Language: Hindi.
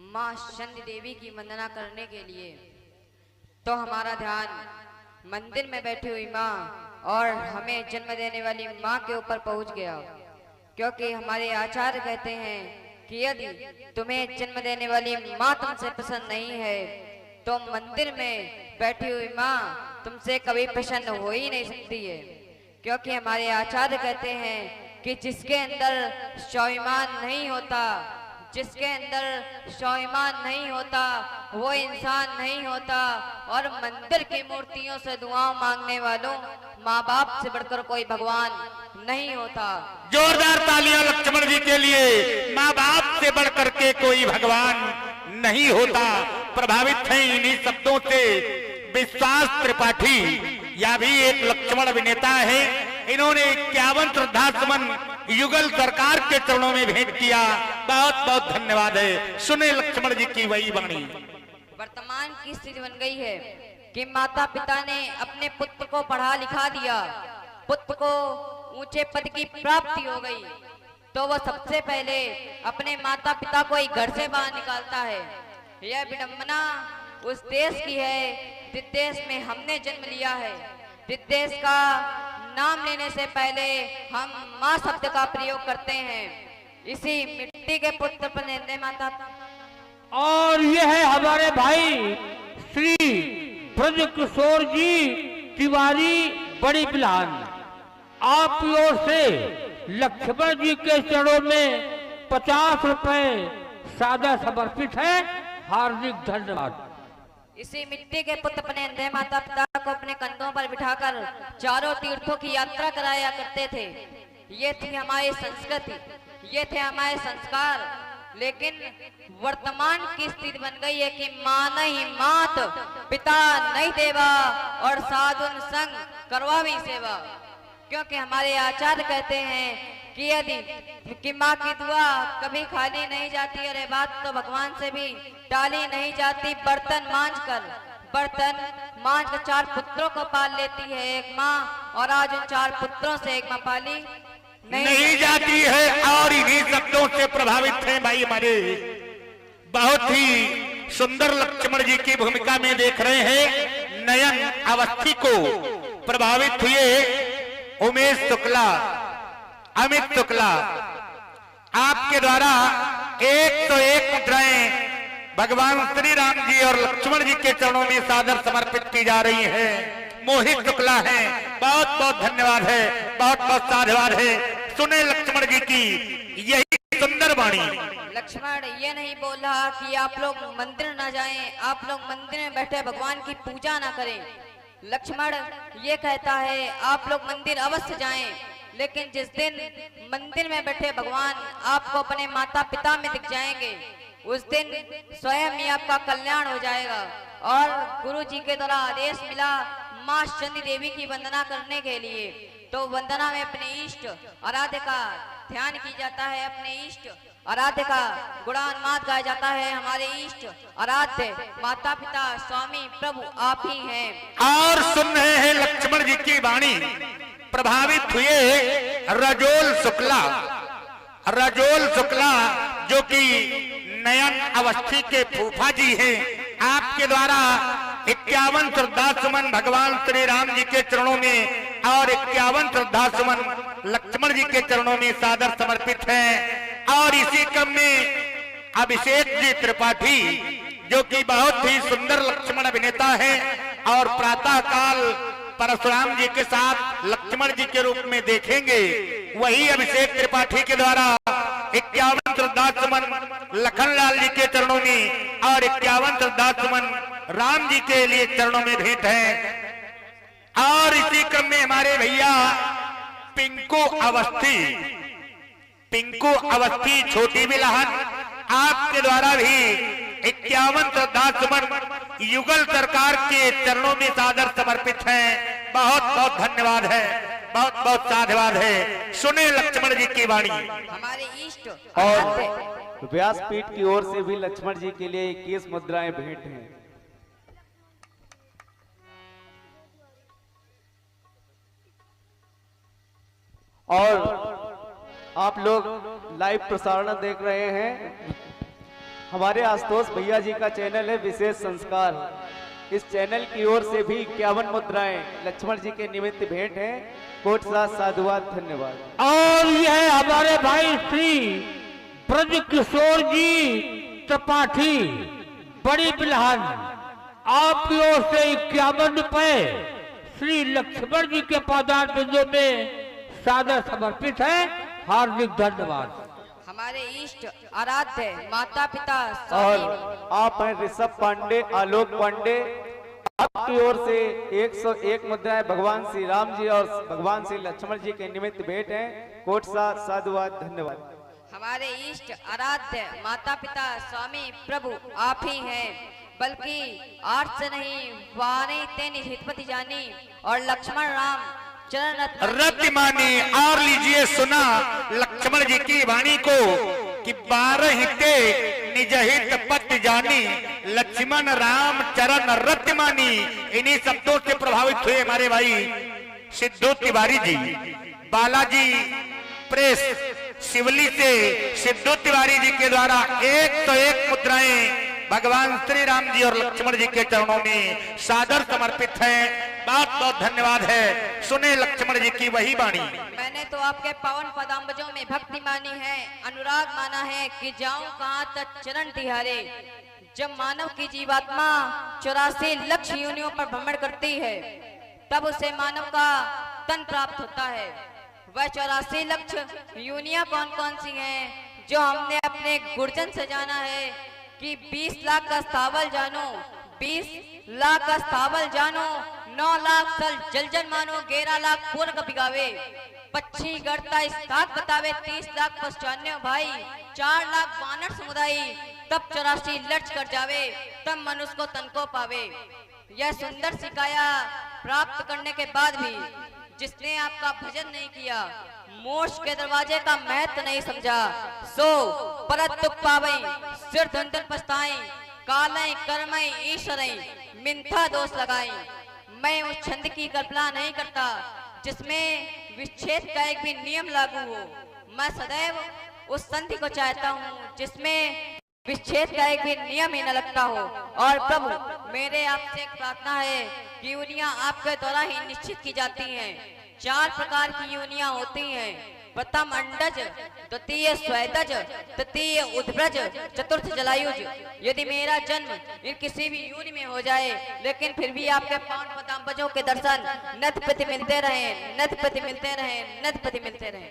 माँ शनि देवी की वंदना करने के लिए, तो हमारा ध्यान मंदिर में बैठी हुई माँ और हमें जन्म देने वाली माँ के ऊपर पहुंच गया, क्योंकि हमारे आचार्य कहते हैं कि यदि तुम्हें जन्म देने वाली माँ तुमसे पसंद नहीं है तो मंदिर में बैठी हुई माँ तुमसे कभी प्रसन्न हो ही नहीं सकती है। क्योंकि हमारे आचार्य कहते हैं कि जिसके अंदर स्वाभिमान नहीं होता, जिसके अंदर स्वाभिमान नहीं होता वो इंसान नहीं होता। और मंदिर की मूर्तियों से दुआ मांगने वालों माँ बाप से बढ़कर कोई भगवान नहीं होता। जोरदार तालियां लक्ष्मण जी के लिए। माँ बाप से बढ़कर के कोई भगवान नहीं होता। प्रभावित हैं इन्हीं शब्दों से विश्वास त्रिपाठी, या भी एक लक्ष्मण अभिनेता है। इन्होंने 51 श्रद्धासुमन युगल सरकार के चरणों में भेंट किया। बहुत बहुत धन्यवाद है। सुने लक्ष्मण जी की वही वाणी। वर्तमान की स्थिति बन गई है कि माता पिता ने अपने पुत्र को पढ़ा लिखा दिया, पुत्र को ऊंचे पद की प्राप्ति हो गई, तो वह सबसे पहले अपने माता पिता को ही घर से बाहर निकालता है। यह विडंबना उस देश की है जिस देश में हमने जन्म लिया है। जिस देश का नाम लेने से पहले हम माँ शब्द का प्रयोग करते हैं। इसी मिट्टी के पुत्र पर निर्णय माता। और यह है हमारे भाई श्री ब्रज किशोर जी तिवारी बड़ी बिलान, आपकी ओर से लक्ष्मण जी के चरणों में 50 रुपए सादा समर्पित है। हार्दिक धन्यवाद। इसी मिट्टी के पुत्र अपने अंधे माता पिता को अपने कंधों पर बिठाकर चारों तीर्थों की यात्रा कराया करते थे। ये थी हमारी संस्कृति, ये थे हमारे संस्कार। लेकिन वर्तमान की स्थिति बन गई है कि माँ नहीं मात, पिता नहीं देवा और साधुन संग करवा भी सेवा। क्योंकि हमारे आचार्य कहते हैं कि यदि कि माँ की दुआ कभी खाली नहीं जाती, और ये बात तो भगवान से भी टाली नहीं जाती। बर्तन मांज कर 4 पुत्रों को पाल लेती है एक माँ, और आज उन 4 पुत्रों से एक माँ पाली नहीं जाती है। और इन्हीं शब्दों से प्रभावित हैं भाई हमारे। बहुत ही सुंदर लक्ष्मण जी की भूमिका में देख रहे हैं। नयन अवस्थी को प्रभावित हुए उमेश शुक्ला, अमित शुक्ला, आपके द्वारा 101 मुद्राएं भगवान श्री राम जी और लक्ष्मण जी के चरणों में सादर समर्पित की जा रही है। मोहित शुक्ला है, बहुत बहुत धन्यवाद है, बहुत बहुत साधुवाद है। सुने लक्ष्मण जी की यही सुंदर वाणी। लक्ष्मण ये नहीं बोल रहा कि आप लोग मंदिर न जाएं, आप लोग मंदिर में बैठे भगवान की पूजा ना करें। लक्ष्मण ये कहता है आप लोग मंदिर अवश्य जाएं, लेकिन जिस दिन मंदिर में बैठे भगवान आपको अपने माता पिता में दिख जाएंगे, उस दिन स्वयं ही आपका कल्याण हो जाएगा। और गुरु जी के द्वारा आदेश मिला माँ शनि देवी की वंदना करने के लिए, तो वंदना में अपने इष्ट आराध्य का ध्यान की जाता है। अपने इष्ट आराध्य का गुणानुवाद गाया जाता है। हमारे इष्ट आराध्य माता पिता स्वामी प्रभु आप ही हैं। और सुन रहे हैं लक्ष्मण जी की वाणी। प्रभावित हुए रजोल शुक्ला, रजोल शुक्ला जो कि नयन अवस्थी के फूफा जी हैं। आपके द्वारा 51 श्रद्धासुमन भगवान श्री राम जी के चरणों में और 51 श्रद्धासुमन लक्ष्मण जी के चरणों में सादर समर्पित हैं। और इसी क्रम में अभिषेक जी त्रिपाठी जो कि बहुत ही सुंदर लक्ष्मण अभिनेता है और प्रातः काल परशुराम जी के साथ लक्ष्मण जी के रूप में देखेंगे, वही अभिषेक त्रिपाठी के द्वारा 51 श्रद्धासुमन लखनलाल जी के चरणों में और 51 श्रद्धासुमन राम जी के लिए चरणों में भेंट है। और इसी क्रम में हमारे भैया पिंकू अवस्थी छोटी बिलहन, आपके द्वारा भी 51 श्रद्धासुमन युगल सरकार के चरणों में सादर समर्पित हैं। बहुत बहुत धन्यवाद है, बहुत बहुत साधुवाद है। सुने लक्ष्मण जी की वाणी। हमारे इष्ट और व्यासपीठ की ओर से भी लक्ष्मण जी के लिए 21 मुद्राएं भेंट हैं। और आप लोग लाइव प्रसारण देख रहे हैं। हमारे आशुतोष भैया जी का चैनल है विशेष संस्कार। इस चैनल की ओर से भी 51 मुद्राएं लक्ष्मण जी के निमित्त भेंट हैं। कोट साथ साधुवाद, धन्यवाद। और यह हमारे भाई श्री ब्रज किशोर जी त्रिपाठी बड़ी बिल्हान, आपकी ओर से 51 रुपए श्री लक्ष्मण जी के पादार बिंदु में सादर समर्पित है। हार्दिक धन्यवाद। हमारे इष्ट आराध्य माता पिता और स्वामी आप हैं ऋषभ पांडे, आलोक पांडे, आपकी ओर से 101 मुद्राएं भगवान श्री राम जी और भगवान श्री लक्ष्मण जी के निमित्त भेंट हैं। कोट साथ साधुवाद, धन्यवाद। हमारे इष्ट आराध्य माता पिता स्वामी प्रभु आप ही हैं, बल्कि आर्ट से नहीं वाणी तेनी हितपति जानी और लक्ष्मण राम चरण रत्न मानी। और लीजिए सुना लक्ष्मण जी की वाणी को कि 12 हिते निज हित पति जानी, लक्ष्मण राम चरण रत्न मानी। इन्हीं शब्दों से प्रभावित हुए हमारे भाई सिद्धू तिवारी जी। बालाजी प्रेस शिवली से सिद्धू तिवारी जी के द्वारा 101 मुद्राएं भगवान श्री राम जी और लक्ष्मण जी के चरणों में सादर समर्पित है। बहुत बहुत धन्यवाद है। सुने लक्ष्मण जी की वही वाणी। मैंने तो आपके पावन पदाम्बजों में भक्ति मानी है, अनुराग माना है कि जाऊं कहां तक चरण तिहारे। जब मानव की जीवात्मा 84 लक्ष योनियों पर भ्रमण करती है, तब उसे मानव का तन प्राप्त होता है। वह 84 लक्ष योनियां कौन कौन सी हैं जो हमने अपने गुर्जन से जाना है कि 20 लाख का स्थावल जानो, 20 लाख का स्थावल जानो, 9 लाख सल जलजन मानो, 11 लाख पूर्व बिगावे, पक्षी गढ़ता स्थाक बतावे, 30 लाख पश्चान्य भाई, 4 लाख वानर समुदाय, तब 84 लक्ष कर जावे, तब मनुष्य को तन को पावे। यह सुंदर सिकाया प्राप्त करने के बाद भी जिसने आपका भजन नहीं किया, मोक्ष के दरवाजे का महत्व नहीं समझा, सो परत दुख पावे, सिर धुंधन पछताई, कालय कर्मय ईश्वरय मिथ्या दोष लगाई। मैं उस छंद की कल्पना नहीं करता जिसमें विच्छेद का एक भी नियम लागू हो। मैं सदैव उस संधि को चाहता हूँ जिसमें विच्छेद का एक भी नियम ही न लगता हो। और प्रभु मेरे आपसे एक प्रार्थना है कि योनियां आपके द्वारा ही निश्चित की जाती हैं। 4 प्रकार की योनियां होती हैं, प्रथम अंडज, द्वितीय स्वेदज, तृतीय उद्भ्रज, चतुर्थ जलायुज। यदि मेरा जन्म इन किसी भी योनि में हो जाए, लेकिन फिर भी आपके पावन पदाम्बजों के दर्शन नत प्रति मिलते रहे, नत प्रति मिलते रहे, नत प्रति मिलते रहे।